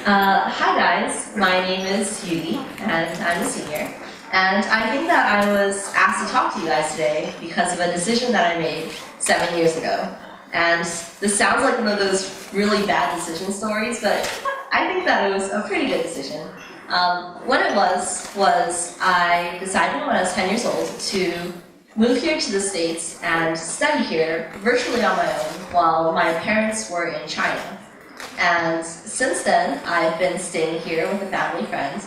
Hi guys, my name is Yudi, and I'm a senior. And I think that I was asked to talk to you guys today because of a decision that I made 7 years ago. And this sounds like one of those really bad decision stories, but I think that it was a pretty good decision. What it was I decided when I was 10 years old to move here to the States and study here virtually on my own while my parents were in China. And since then, I've been staying here with a family friend.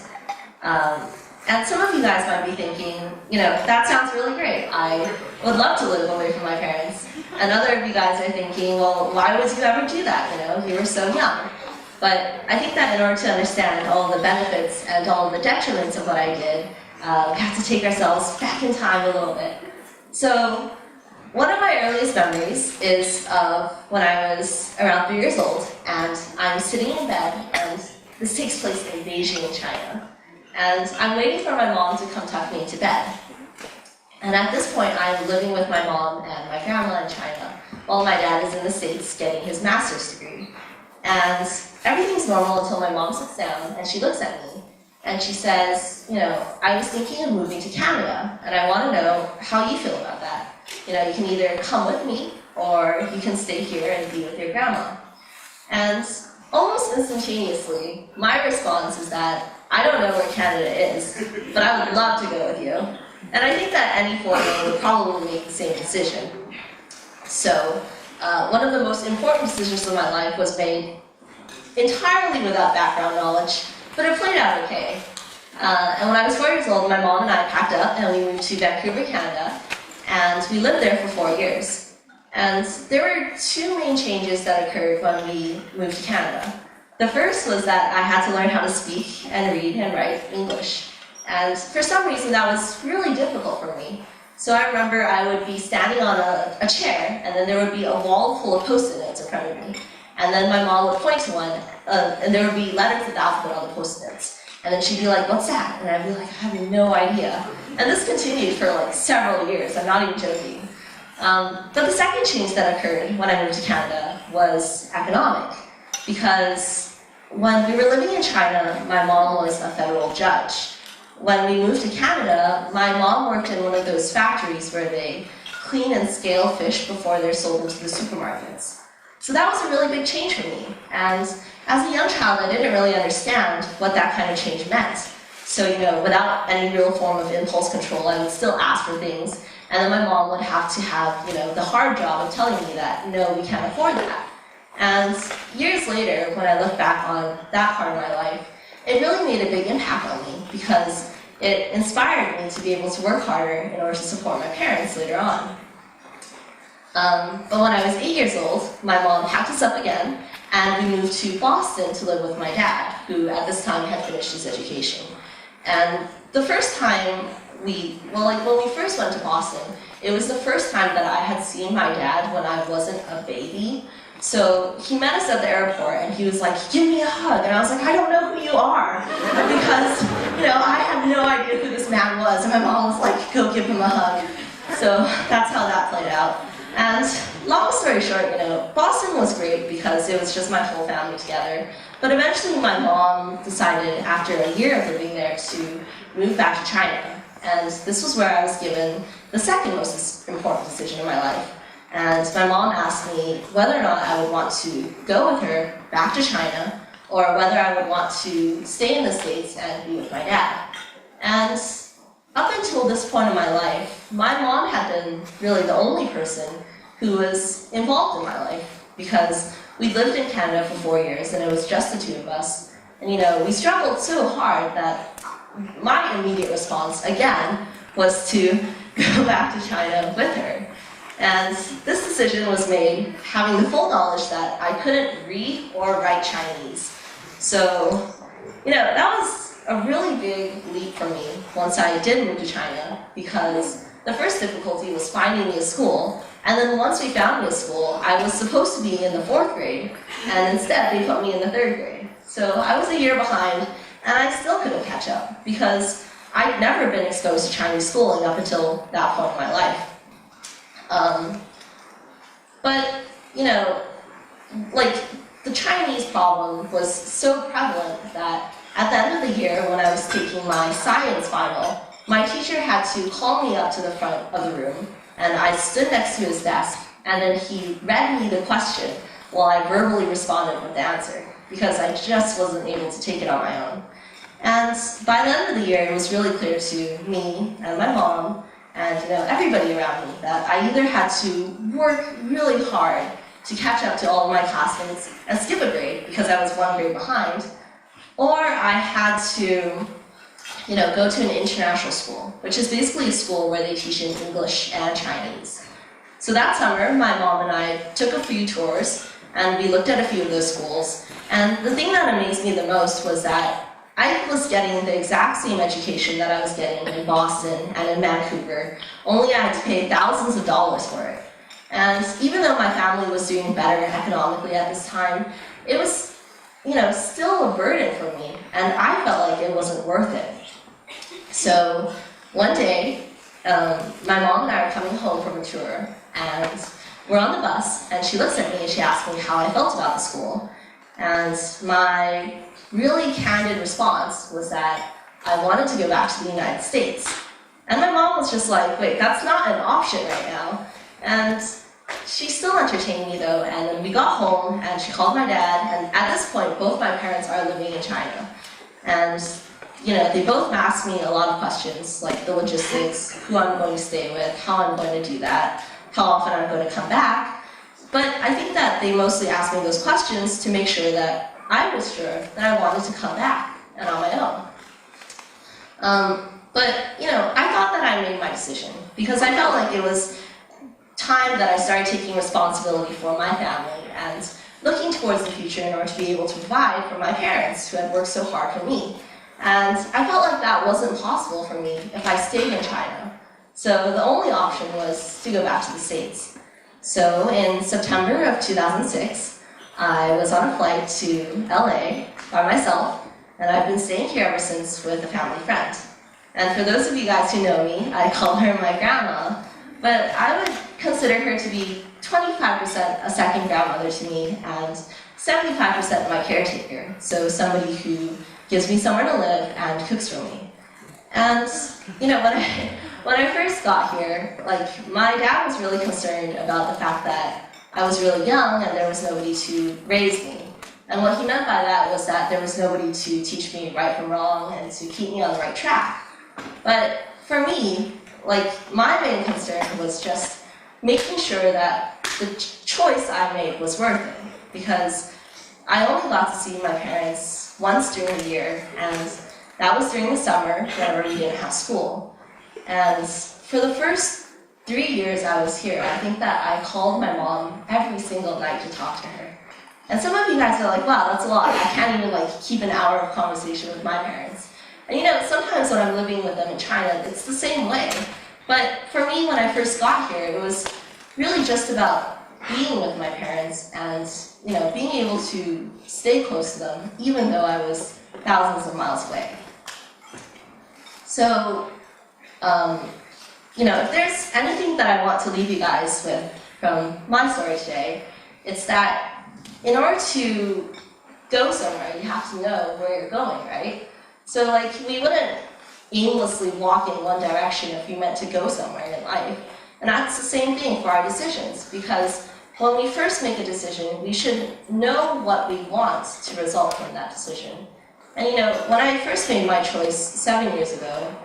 And some of you guys might be thinking, that sounds really great. I would love to live away from my parents. And other of you guys are thinking, well, why would you ever do that? You were so young. But I think that in order to understand all the benefits and all the detriments of what I did, we have to take ourselves back in time a little bit. So, one of my earliest memories is of when I was around 3 years old, and I'm sitting in bed, and this takes place in Beijing, China. And I'm waiting for my mom to come tuck me into bed. And at this point, I'm living with my mom and my grandma in China, while my dad is in the States getting his master's degree. And everything's normal until my mom sits down, and she looks at me, and she says, I was thinking of moving to Canada, and I want to know how you feel about that. You can either come with me, or you can stay here and be with your grandma. And almost instantaneously, my response is that I don't know where Canada is, but I would love to go with you. And I think that any foreigner would probably make the same decision. So, one of the most important decisions of my life was made entirely without background knowledge, but it played out okay. And when I was 4 years old, my mom and I packed up and we moved to Vancouver, Canada, and we lived there for 4 years. And there were two main changes that occurred when we moved to Canada. The first was that I had to learn how to speak and read and write English. And for some reason, that was really difficult for me. So I remember I would be standing on a chair, and then there would be a wall full of Post-it notes in front of me. And then my mom would point to one, and there would be letters of the alphabet on the Post-it notes. And then she'd be like, "What's that?" And I'd be like, "I have no idea." And this continued for several years, I'm not even joking. But the second change that occurred when I moved to Canada was economic. Because when we were living in China, my mom was a federal judge. When we moved to Canada, my mom worked in one of those factories where they clean and scale fish before they're sold into the supermarkets. So that was a really big change for me. And as a young child, I didn't really understand what that kind of change meant. So, without any real form of impulse control, I would still ask for things. And then my mom would have to have, the hard job of telling me that, no, we can't afford that. And years later, when I look back on that part of my life, it really made a big impact on me because it inspired me to be able to work harder in order to support my parents later on. But when I was 8 years old, my mom packed us up again, and we moved to Boston to live with my dad, who at this time had finished his education. And the first time when we first went to Boston, it was the first time that I had seen my dad when I wasn't a baby. So he met us at the airport, and he was like, "Give me a hug." And I was like, "I don't know who you are." Because, I had no idea who this man was. And my mom was like, "Go give him a hug." So that's how that played out. And long story short, Boston was great because it was just my whole family together. But eventually my mom decided, after a year of living there, to move back to China. And this was where I was given the second most important decision in my life. And my mom asked me whether or not I would want to go with her back to China, or whether I would want to stay in the States and be with my dad. And up until this point in my life, my mom had been really the only person who was involved in my life, because we lived in Canada for 4 years, and it was just the two of us. And we struggled so hard that my immediate response, again, was to go back to China with her. And this decision was made having the full knowledge that I couldn't read or write Chinese. So, that was a really big leap for me once I did move to China, because the first difficulty was finding me a school. And then once we found me a school, I was supposed to be in the 4th grade, and instead they put me in the 3rd grade. So I was a year behind, and I still couldn't catch up, because I'd never been exposed to Chinese schooling up until that point in my life. But, the Chinese problem was so prevalent that at the end of the year, when I was taking my science final, my teacher had to call me up to the front of the room, and I stood next to his desk, and then he read me the question while I verbally responded with the answer, because I just wasn't able to take it on my own. And by the end of the year, it was really clear to me and my mom and everybody around me that I either had to work really hard to catch up to all of my classmates and skip a grade because I was one grade behind, or I had to go to an international school, which is basically a school where they teach in English and Chinese. So that summer, my mom and I took a few tours, and we looked at a few of those schools. And the thing that amazed me the most was that I was getting the exact same education that I was getting in Boston and in Vancouver, only I had to pay thousands of dollars for it. And even though my family was doing better economically at this time, it was still a burden for me, and I felt like it wasn't worth it. So one day, my mom and I are coming home from a tour, and we're on the bus, and she looks at me and she asks me how I felt about the school. And my really candid response was that I wanted to go back to the United States. And my mom was just like, wait, that's not an option right now. And she still entertained me though, and then we got home and she called my dad, and at this point both my parents are living in China. And they both asked me a lot of questions, like the logistics, who I'm going to stay with, how I'm going to do that, how often I'm going to come back. But I think that they mostly asked me those questions to make sure that I was sure that I wanted to come back and on my own. But I thought that I made my decision because I felt like it was time that I started taking responsibility for my family and looking towards the future in order to be able to provide for my parents who had worked so hard for me. And I felt like that wasn't possible for me if I stayed in China. So the only option was to go back to the States. So in September of 2006, I was on a flight to LA by myself, and I've been staying here ever since with a family friend. And for those of you guys who know me, I call her my grandma, but I would consider her to be 25% a second grandmother to me and 75% my caretaker, so somebody who gives me somewhere to live and cooks for me. And when I first got here, my dad was really concerned about the fact that I was really young and there was nobody to raise me. And what he meant by that was that there was nobody to teach me right from wrong and to keep me on the right track. But for me, my main concern was just making sure that the choice I made was worth it, because I only got to see my parents once during the year, and that was during the summer whenever we didn't have school. And for the first 3 years I was here, I think that I called my mom every single night to talk to her. And some of you guys are like, wow, that's a lot. I can't even keep an hour of conversation with my parents. And sometimes when I'm living with them in China, it's the same way. But for me, when I first got here, it was really just about being with my parents and being able to stay close to them, even though I was thousands of miles away. So, if there's anything that I want to leave you guys with from my story today, it's that in order to go somewhere, you have to know where you're going, right? So we wouldn't aimlessly walk in one direction if we meant to go somewhere in life. And that's the same thing for our decisions, because when we first make a decision, we should know what we want to result from that decision. And when I first made my choice 7 years ago,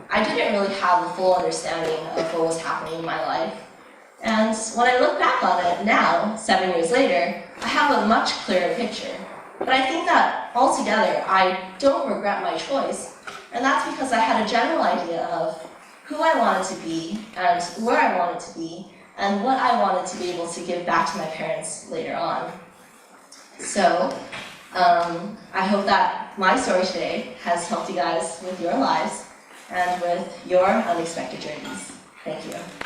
I didn't really have a full understanding of what was happening in my life. And when I look back on it now, 7 years later, I have a much clearer picture. But I think that altogether, I don't regret my choice. And that's because I had a general idea of who I wanted to be and where I wanted to be and what I wanted to be able to give back to my parents later on. So, I hope that my story today has helped you guys with your lives and with your unexpected journeys. Thank you.